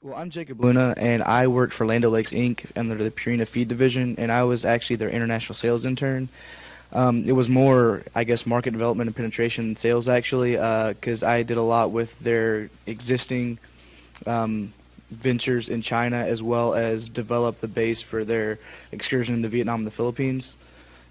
Well, I'm Jacob Luna, and I worked for Land O'Lakes Inc. under the Purina Feed Division, and I was actually their international sales intern. It was more, I guess, market development and penetration sales, actually, because I did a lot with their existing ventures in China, as well as develop the base for their excursion into Vietnam and the Philippines.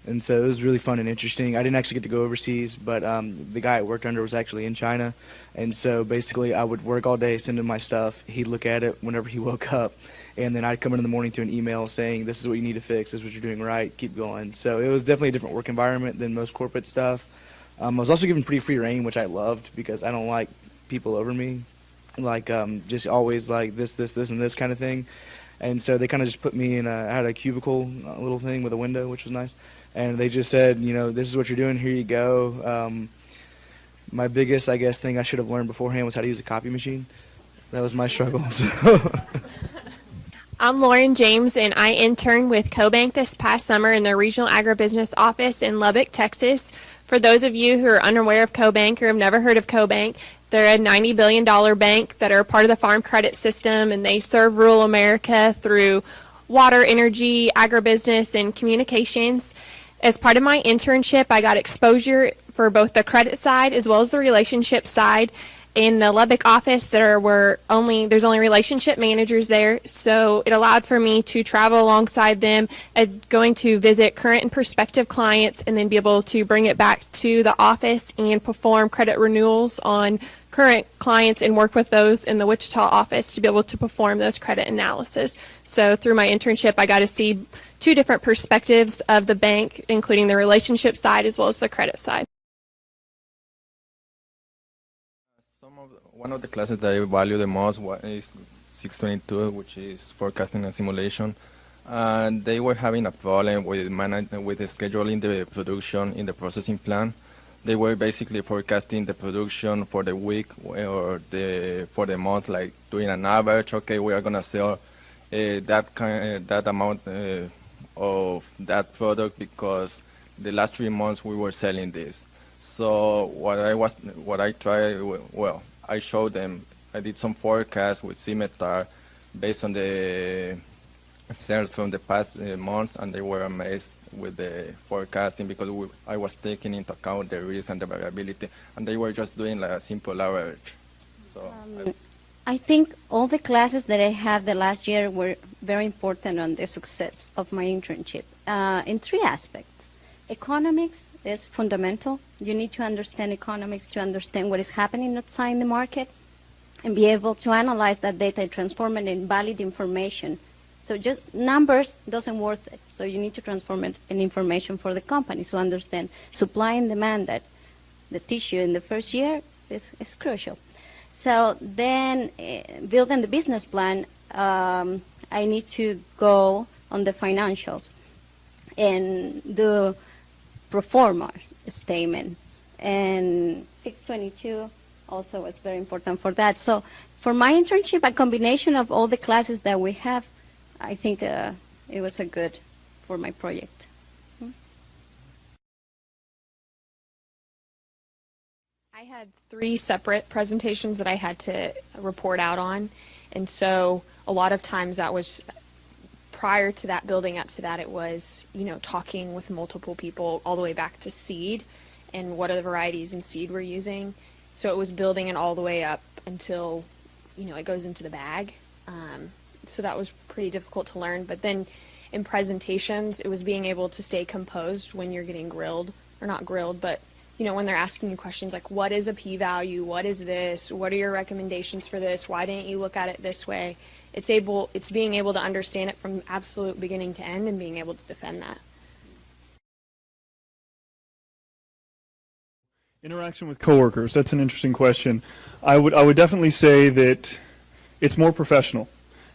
And so it was really fun and interesting. I didn't actually get to go overseas, but the guy I worked under was actually in China. And so basically I would work all day, send him my stuff. He'd look at it whenever he woke up. And then I'd come in the morning to an email saying, this is what you need to fix, this is what you're doing right, keep going. So it was definitely a different work environment than most corporate stuff. I was also given pretty free reign, which I loved because I don't like people over me. Like just always like this, and this kind of thing. And so they kind of just put me in I had a cubicle, a little thing with a window, which was nice. And they just said, you know, this is what you're doing, here you go. My biggest, I guess, thing I should have learned beforehand was how to use a copy machine. That was my struggle. So. I'm Lauren James, and I interned with CoBank this past summer in their regional agribusiness office in Lubbock, Texas. For those of you who are unaware of CoBank or have never heard of CoBank, they're a $90 billion bank that are part of the Farm Credit System, and they serve rural America through water, energy, agribusiness, and communications. As part of my internship, I got exposure for both the credit side as well as the relationship side. In the Lubbock office, there's only relationship managers there, so it allowed for me to travel alongside them, going to visit current and prospective clients, and then be able to bring it back to the office and perform credit renewals on current clients and work with those in the Wichita office to be able to perform those credit analysis. So through my internship, I got to see two different perspectives of the bank, including the relationship side as well as the credit side. One of the classes that I value the most is 622, which is forecasting and simulation. And they were having a problem with scheduling the production in the processing plant. They were basically forecasting the production for the week or for the month, like doing an average. Okay, we are gonna sell that amount of that product because the last 3 months we were selling this. So I showed them, I did some forecasts with Scimitar based on the sales from the past months, and they were amazed with the forecasting because I was taking into account the risk and the variability, and they were just doing like a simple average. So I think all the classes that I had the last year were very important on the success of my internship in three aspects. Economics is fundamental. You need to understand economics to understand what is happening outside in the market and be able to analyze that data and transform it in valid information. So just numbers doesn't worth it. So you need to transform it in information for the company. So understand supply and demand, that the tissue in the first year is crucial. So then building the business plan, I need to go on the financials and do pro forma statements, and 622 also was very important for that. So for my internship, a combination of all the classes that we have, I think it was a good for my project. I had 3 separate presentations that I had to report out on, and so a lot of times that was prior to that, building up to that, it was, you know, talking with multiple people all the way back to seed and what are the varieties in seed we're using. So it was building it all the way up until, you know, it goes into the bag. So that was pretty difficult to learn. But then in presentations, it was being able to stay composed when you're getting grilled, or not grilled, but, you know, when they're asking you questions like, what is a p-value? What is this? What are your recommendations for this? Why didn't you look at it this way? It's being able to understand it from absolute beginning to end and being able to defend that. Interaction with coworkers, that's an interesting question. I would definitely say that it's more professional.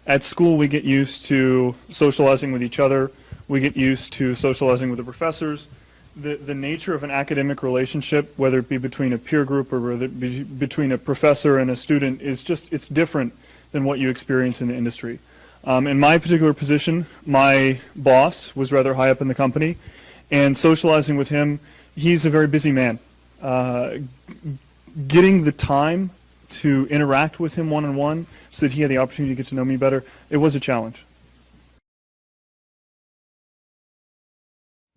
At school, we get used to socializing with each other. We get used to socializing with the professors. The nature of an academic relationship, whether it be between a peer group or whether it be between a professor and a student, is just, it's different than what you experience in the industry. In my particular position, my boss was rather high up in the company, and socializing with him, he's a very busy man. Getting the time to interact with him one-on-one so that he had the opportunity to get to know me better, it was a challenge.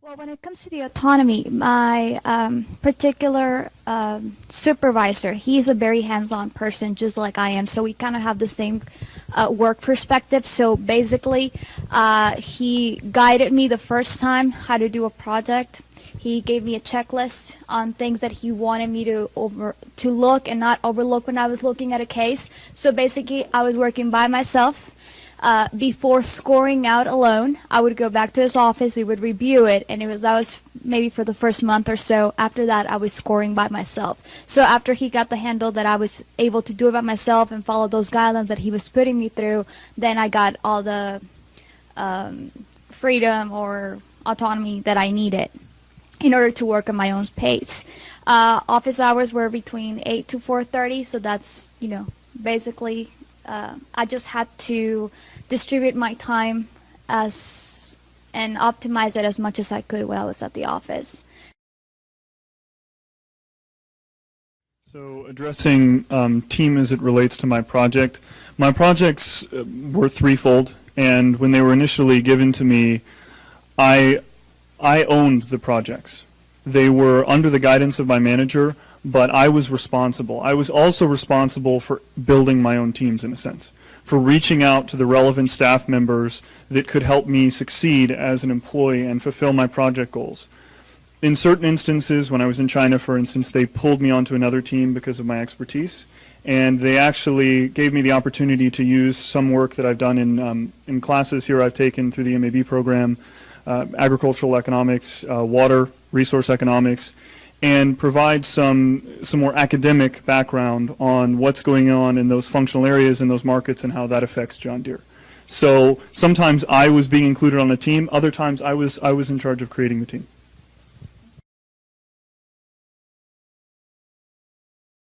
Well, when it comes to the autonomy, my particular supervisor, he's a very hands-on person, just like I am. So we kind of have the same work perspective. So basically, he guided me the first time how to do a project. He gave me a checklist on things that he wanted me to look and not overlook when I was looking at a case. So basically, I was working by myself. Before scoring out alone, I would go back to his office, we would review it, and that was maybe for the first month or so. After that, I was scoring by myself. So after he got the handle that I was able to do it by myself and follow those guidelines that he was putting me through, then I got all the freedom or autonomy that I needed in order to work at my own pace. Office hours were between 8 to 4:30, so that's, basically I just had to distribute my time and optimize it as much as I could when I was at the office. So addressing team as it relates to my projects were threefold, and when they were initially given to me, I owned the projects. They were under the guidance of my manager, but I was responsible. I was also responsible for building my own teams in a sense, for reaching out to the relevant staff members that could help me succeed as an employee and fulfill my project goals. In certain instances, when I was in China, for instance, they pulled me onto another team because of my expertise, and they actually gave me the opportunity to use some work that I've done in classes here I've taken through the MAB program, agricultural economics, water, resource economics, and provide some more academic background on what's going on in those functional areas in those markets and how that affects John Deere. So sometimes I was being included on a team, other times I was in charge of creating the team.